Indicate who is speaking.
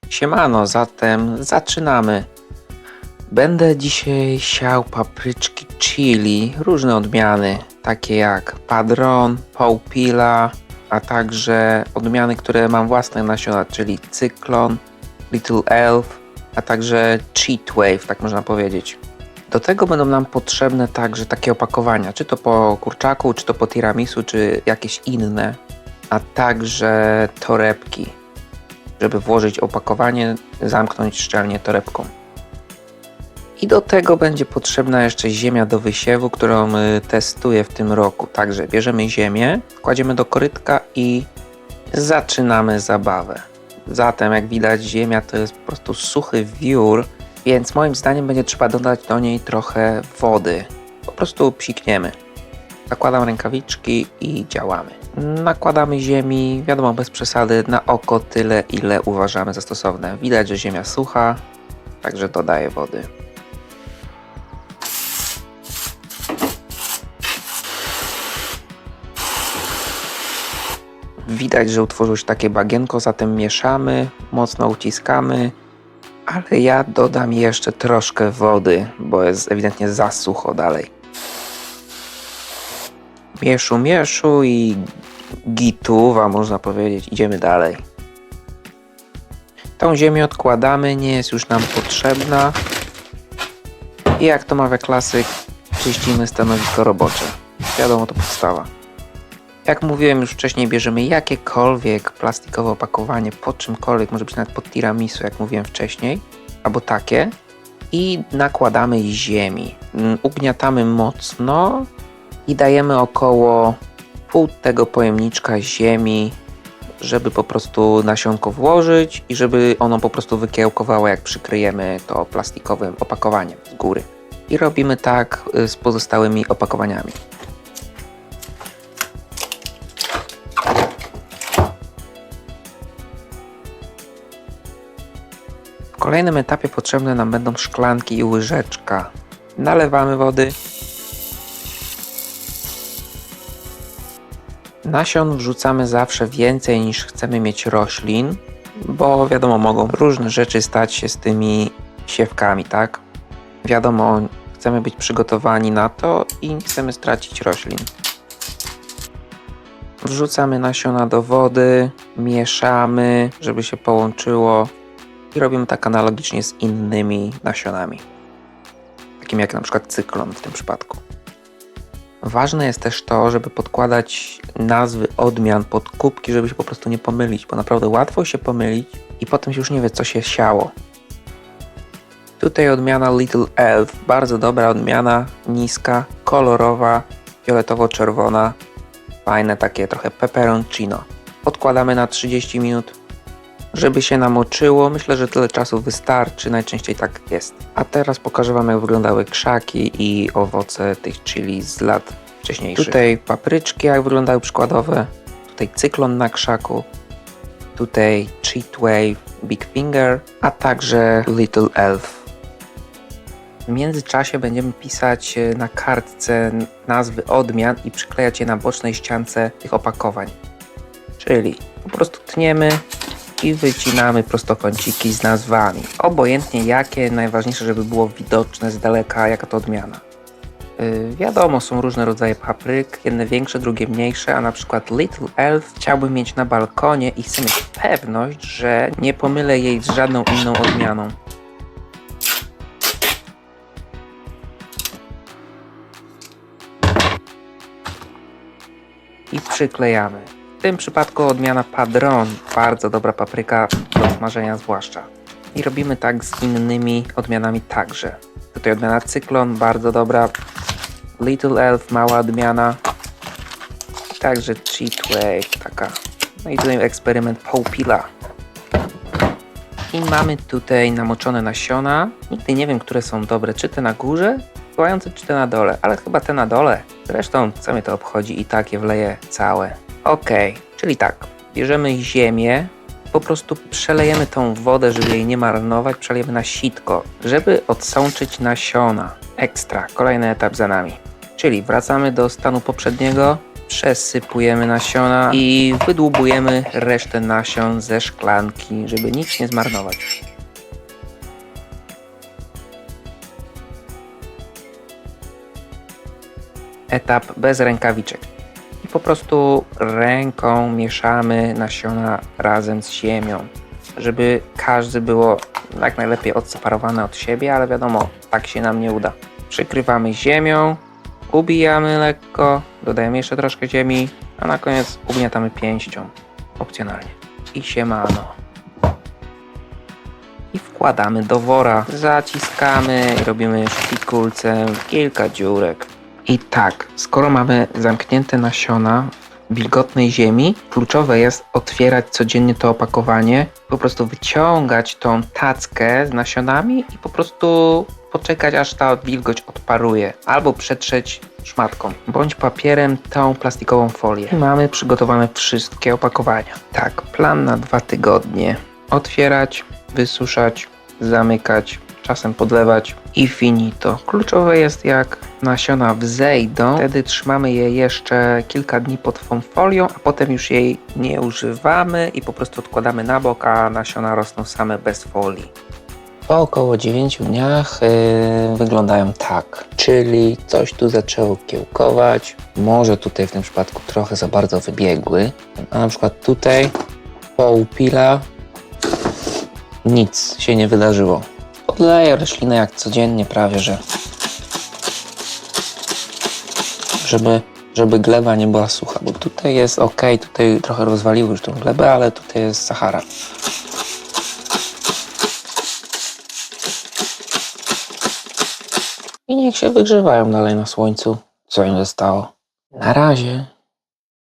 Speaker 1: Siemano, zatem zaczynamy. Będę dzisiaj siał papryczki chili, różne odmiany, takie jak Padron, Poupilla, a także odmiany, które mam własne nasiona, czyli Cyklon, Little Elf, a także Cheat Wave, tak można powiedzieć. Do tego będą nam potrzebne także takie opakowania, czy to po kurczaku, czy to po tiramisu, czy jakieś inne, a także torebki, żeby włożyć opakowanie, zamknąć szczelnie torebką. I do tego będzie potrzebna jeszcze ziemia do wysiewu, którą testuję w tym roku. Także bierzemy ziemię, kładziemy do korytka i zaczynamy zabawę. Zatem jak widać, ziemia to jest po prostu suchy wiór, więc moim zdaniem będzie trzeba dodać do niej trochę wody. Po prostu psikniemy. Zakładam rękawiczki i działamy. Nakładamy ziemi, wiadomo, bez przesady, na oko tyle, ile uważamy za stosowne. Widać, że ziemia sucha, także dodaję wody. Widać, że utworzyło się takie bagienko, zatem mieszamy, mocno uciskamy, ale ja dodam jeszcze troszkę wody, bo jest ewidentnie za sucho dalej. Mieszu i gituwa, można powiedzieć, idziemy dalej. Tą ziemię odkładamy, nie jest już nam potrzebna. I jak to mawia klasyk, czyścimy stanowisko robocze. Wiadomo, to podstawa. Jak mówiłem już wcześniej, bierzemy jakiekolwiek plastikowe opakowanie, pod czymkolwiek, może być nawet pod tiramisu, jak mówiłem wcześniej, albo takie, i nakładamy ziemi. Ugniatamy mocno i dajemy około pół tego pojemniczka ziemi, żeby po prostu nasionko włożyć i żeby ono po prostu wykiełkowało, jak przykryjemy to plastikowym opakowaniem z góry. I robimy tak z pozostałymi opakowaniami. W kolejnym etapie potrzebne nam będą szklanki i łyżeczka. Nalewamy wody. Nasion wrzucamy zawsze więcej niż chcemy mieć roślin, bo wiadomo, mogą różne rzeczy stać się z tymi siewkami, tak? Wiadomo, chcemy być przygotowani na to i nie chcemy stracić roślin. Wrzucamy nasiona do wody, mieszamy, żeby się połączyło i robimy tak analogicznie z innymi nasionami, takim jak na przykład cyklon w tym przypadku. Ważne jest też to, żeby podkładać nazwy odmian pod kubki, żeby się po prostu nie pomylić, bo naprawdę łatwo się pomylić i potem się już nie wie, co się siało. Tutaj odmiana Little Elf, bardzo dobra odmiana, niska, kolorowa, fioletowo-czerwona, fajne takie trochę peperoncino. Odkładamy na 30 minut, żeby się namoczyło. Myślę, że tyle czasu wystarczy, najczęściej tak jest. A teraz pokażę Wam, jak wyglądały krzaki i owoce tych chili z lat wcześniejszych. Tutaj papryczki, jak wyglądały przykładowe. Tutaj cyklon na krzaku. Tutaj Cheat Wave, Big Finger, a także Little Elf. W międzyczasie będziemy pisać na kartce nazwy odmian i przyklejać je na bocznej ściance tych opakowań. Czyli po prostu tniemy i wycinamy prostokąciki z nazwami. Obojętnie jakie, najważniejsze, żeby było widoczne z daleka, jaka to odmiana. Wiadomo, są różne rodzaje papryk, jedne większe, drugie mniejsze, a na przykład Little Elf chciałbym mieć na balkonie i chcę mieć pewność, że nie pomylę jej z żadną inną odmianą. I przyklejamy. W tym przypadku odmiana Padron, bardzo dobra papryka do smażenia zwłaszcza. I robimy tak z innymi odmianami także. Tutaj odmiana Cyklon, bardzo dobra. Little Elf, mała odmiana. Także Cheat Wave, taka. No i tutaj eksperyment Poupilla. I mamy tutaj namoczone nasiona. Nigdy nie wiem, które są dobre, czy te na górze, działające, czy te na dole, ale chyba te na dole. Zresztą co mnie to obchodzi, i tak je wleję całe. Ok, czyli tak, bierzemy ziemię, po prostu przelejemy tą wodę, żeby jej nie marnować, przelejemy na sitko, żeby odsączyć nasiona. Ekstra, kolejny etap za nami. Czyli wracamy do stanu poprzedniego, Przesypujemy nasiona i wydłubujemy resztę nasion ze szklanki, żeby nic nie zmarnować. Etap bez rękawiczek. I po prostu ręką mieszamy nasiona razem z ziemią, żeby każdy było jak najlepiej odseparowane od siebie, ale wiadomo, tak się nam nie uda. Przykrywamy ziemią, ubijamy lekko, dodajemy jeszcze troszkę ziemi, a na koniec ugniatamy pięścią, opcjonalnie. I siemano. I wkładamy do wora, zaciskamy i robimy szpikulcem kilka dziurek. I tak, skoro mamy zamknięte nasiona w wilgotnej ziemi, kluczowe jest otwierać codziennie to opakowanie, po prostu wyciągać tą tackę z nasionami i po prostu poczekać, aż ta wilgoć odparuje, albo przetrzeć szmatką, bądź papierem tą plastikową folię. I mamy przygotowane wszystkie opakowania. Tak, plan na 2 tygodnie. Otwierać, wysuszać, zamykać, czasem podlewać i finito. Kluczowe jest, jak nasiona wzejdą, wtedy trzymamy je jeszcze kilka dni pod tą folią, a potem już jej nie używamy i po prostu odkładamy na bok, a nasiona rosną same bez folii. Po około 9 dniach wyglądają tak, czyli coś tu zaczęło kiełkować, może tutaj w tym przypadku trochę za bardzo wybiegły, a na przykład tutaj pół pila nic się nie wydarzyło. Podleję roślinę jak codziennie prawie, żeby gleba nie była sucha, bo tutaj jest ok, tutaj trochę rozwaliły już tą glebę, ale tutaj jest Sahara. I niech się wygrzewają dalej na słońcu, co im zostało. Na razie.